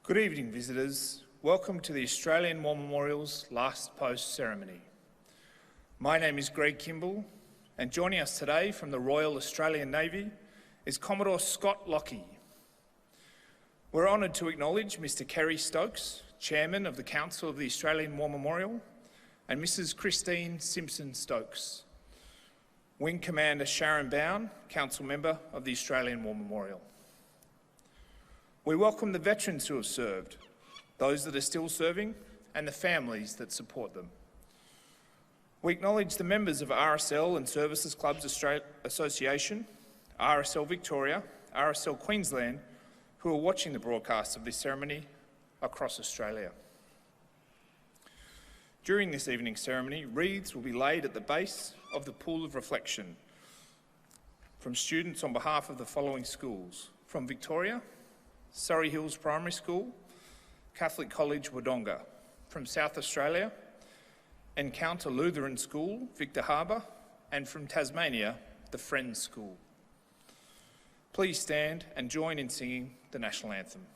Good evening, visitors. Welcome to the Australian War Memorial's last post ceremony. My name is Greg Kimball, and joining us today from the Royal Australian Navy is Commodore Scott Lockie. We're honoured to acknowledge Mr. Kerry Stokes, Chairman of the Council of the Australian War Memorial, and Mrs. Christine Simpson Stokes, Wing Commander Sharon Bown, Council Member of the Australian War Memorial. We welcome the veterans who have served, those that are still serving, and the families that support them. We acknowledge the members of RSL and Services Clubs Association, RSL Victoria, RSL Queensland, who are watching the broadcast of this ceremony across Australia. During this evening's ceremony, wreaths will be laid at the base of the pool of reflection from students on behalf of the following schools: from Victoria, Surrey Hills Primary School, Catholic College Wodonga; from South Australia, Encounter Lutheran School, Victor Harbour; and from Tasmania, the Friends School. Please stand and join in singing the National Anthem.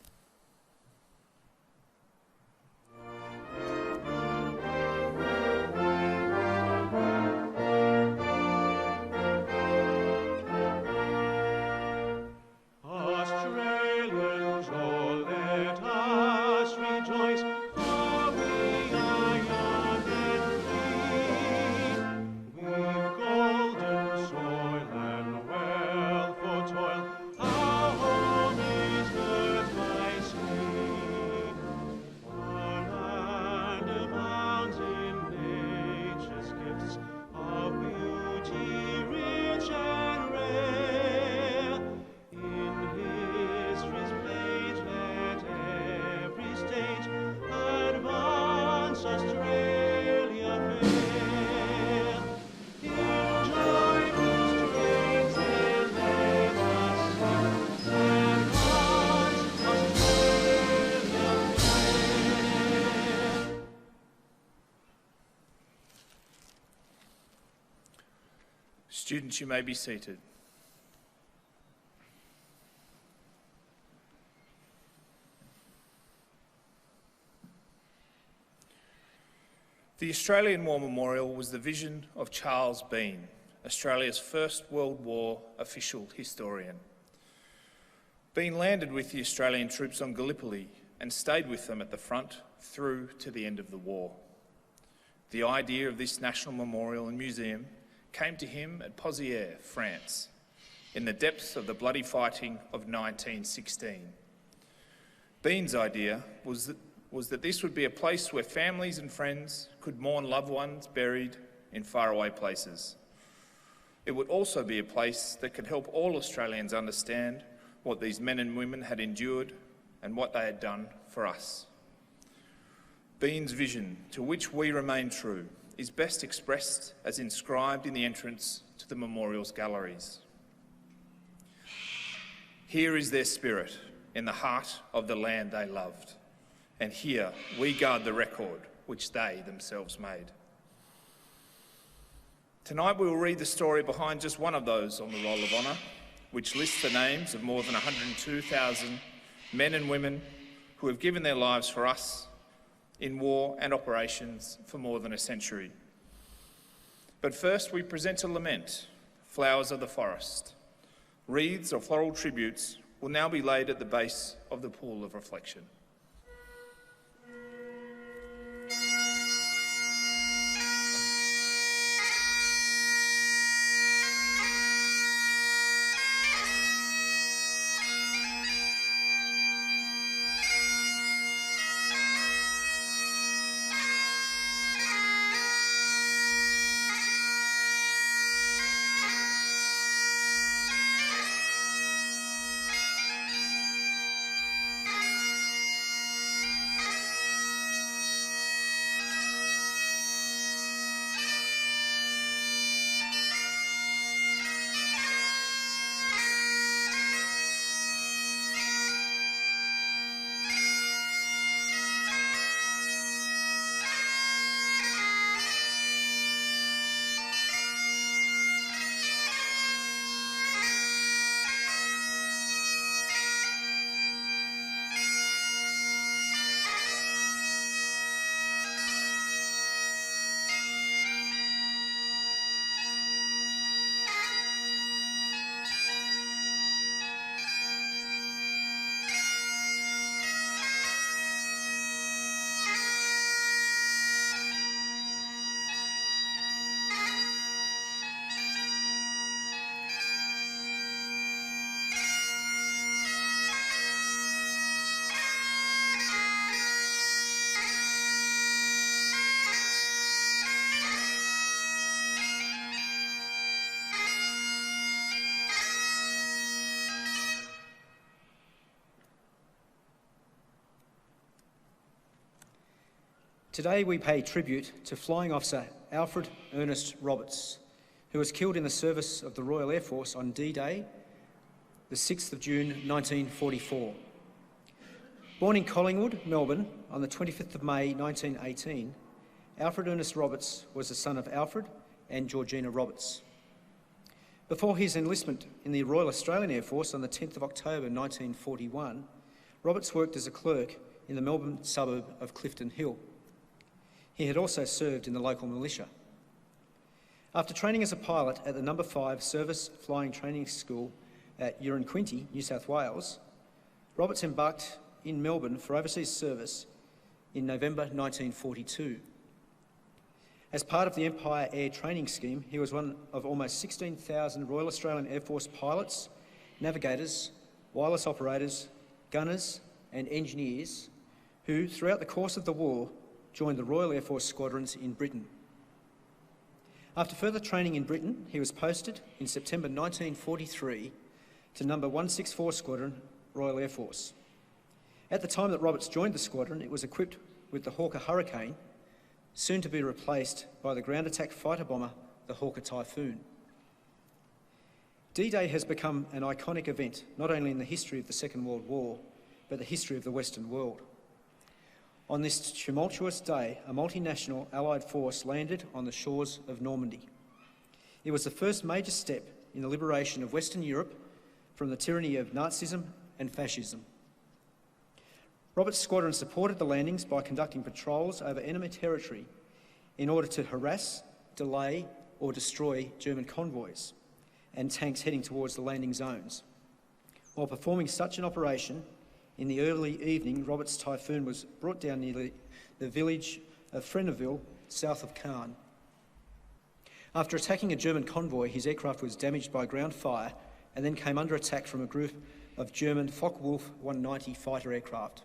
Students, you may be seated. The Australian War Memorial was the vision of Charles Bean, Australia's first World War official historian. Bean landed with the Australian troops on Gallipoli and stayed with them at the front through to the end of the war. The idea of this national memorial and museum came to him at Pozières, France, in the depths of the bloody fighting of 1916. Bean's idea was that this would be a place where families and friends could mourn loved ones buried in faraway places. It would also be a place that could help all Australians understand what these men and women had endured and what they had done for us. Bean's vision, to which we remain true, is best expressed as inscribed in the entrance to the memorial's galleries. Here is their spirit in the heart of the land they loved, and here we guard the record which they themselves made. Tonight we will read the story behind just one of those on the Roll of Honour, which lists the names of more than 102,000 men and women who have given their lives for us in war and operations for more than a century. But first we present a lament, Flowers of the Forest. Wreaths or floral tributes will now be laid at the base of the pool of reflection. Today we pay tribute to Flying Officer Alfred Ernest Roberts, who was killed in the service of the Royal Air Force on D-Day, the 6th of June 1944. Born in Collingwood, Melbourne, on the 25th of May 1918, Alfred Ernest Roberts was the son of Alfred and Georgina Roberts. Before his enlistment in the Royal Australian Air Force on the 10th of October 1941, Roberts worked as a clerk in the Melbourne suburb of Clifton Hill. He had also served in the local militia. After training as a pilot at the No. 5 Service Flying Training School at Uranquinty, New South Wales, Roberts embarked in Melbourne for overseas service in November 1942. As part of the Empire Air Training Scheme, he was one of almost 16,000 Royal Australian Air Force pilots, navigators, wireless operators, gunners and engineers who, throughout the course of the war, joined the Royal Air Force squadrons in Britain. After further training in Britain, he was posted in September 1943 to No. 164 Squadron, Royal Air Force. At the time that Roberts joined the squadron, it was equipped with the Hawker Hurricane, soon to be replaced by the ground attack fighter bomber, the Hawker Typhoon. D-Day has become an iconic event, not only in the history of the Second World War, but the history of the Western world. On this tumultuous day, a multinational Allied force landed on the shores of Normandy. It was the first major step in the liberation of Western Europe from the tyranny of Nazism and fascism. Roberts' squadron supported the landings by conducting patrols over enemy territory in order to harass, delay or destroy German convoys and tanks heading towards the landing zones. While performing such an operation, in the early evening, Roberts' Typhoon was brought down near the village of Freneville, south of Caen. After attacking a German convoy, his aircraft was damaged by ground fire and then came under attack from a group of German Focke-Wulf 190 fighter aircraft.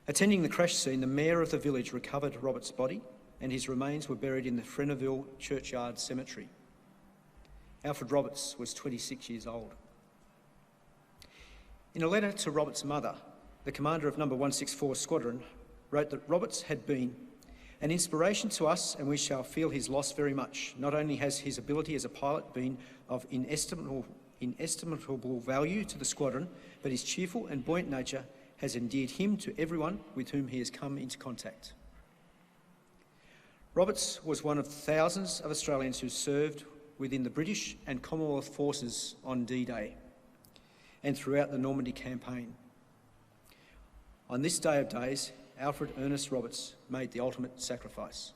Attending the crash scene, the mayor of the village recovered Roberts' body and his remains were buried in the Freneville Churchyard Cemetery. Alfred Roberts was 26 years old. In a letter to Roberts' mother, the commander of No. 164 Squadron wrote that Roberts had been an inspiration to us and we shall feel his loss very much. Not only has his ability as a pilot been of inestimable value to the squadron, but his cheerful and buoyant nature has endeared him to everyone with whom he has come into contact. Roberts was one of thousands of Australians who served within the British and Commonwealth forces on D-Day and throughout the Normandy campaign. On this day of days, Alfred Ernest Roberts made the ultimate sacrifice.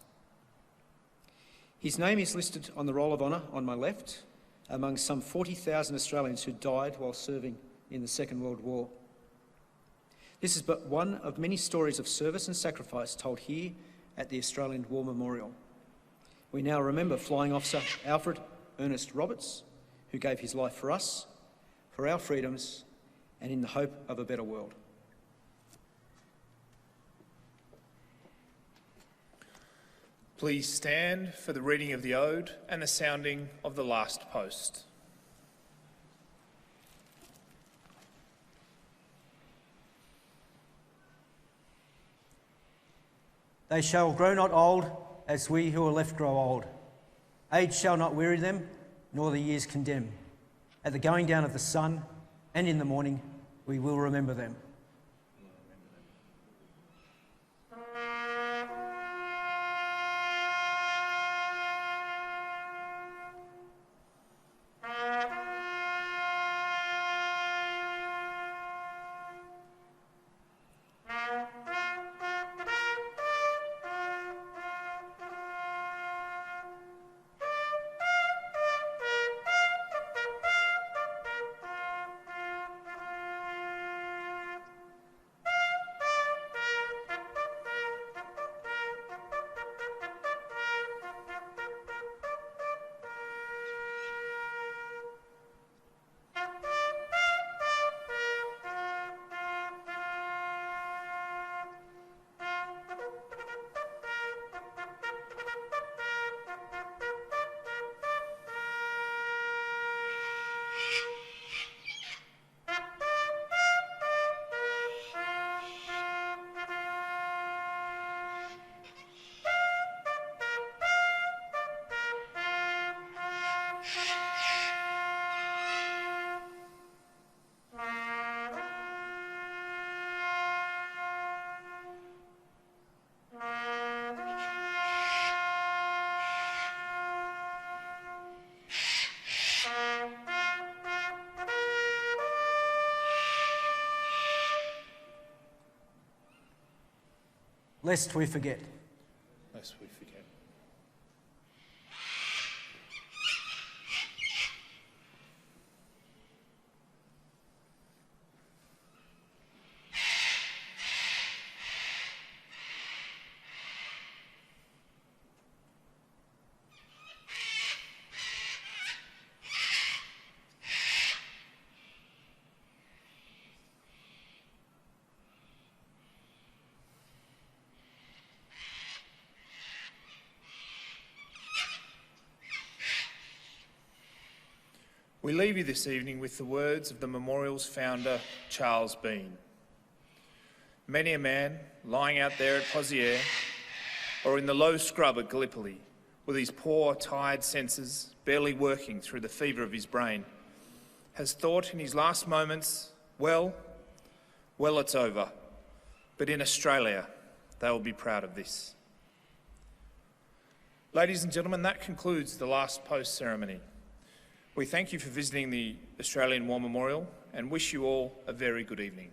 His name is listed on the Roll of Honour on my left, among some 40,000 Australians who died while serving in the Second World War. This is but one of many stories of service and sacrifice told here at the Australian War Memorial. We now remember Flying Officer Alfred Ernest Roberts, who gave his life for us, for our freedoms, and in the hope of a better world. Please stand for the reading of the Ode and the sounding of the last post. They shall grow not old as we who are left grow old. Age shall not weary them, nor the years condemn. At the going down of the sun and in the morning, we will remember them. lest we forget. Lest we forget. We leave you this evening with the words of the memorial's founder, Charles Bean. Many a man lying out there at Pozières or in the low scrub at Gallipoli, with his poor, tired senses barely working through the fever of his brain, has thought in his last moments, well, it's over. But in Australia, they will be proud of this. Ladies and gentlemen, that concludes the last post ceremony. We thank you for visiting the Australian War Memorial and wish you all a very good evening.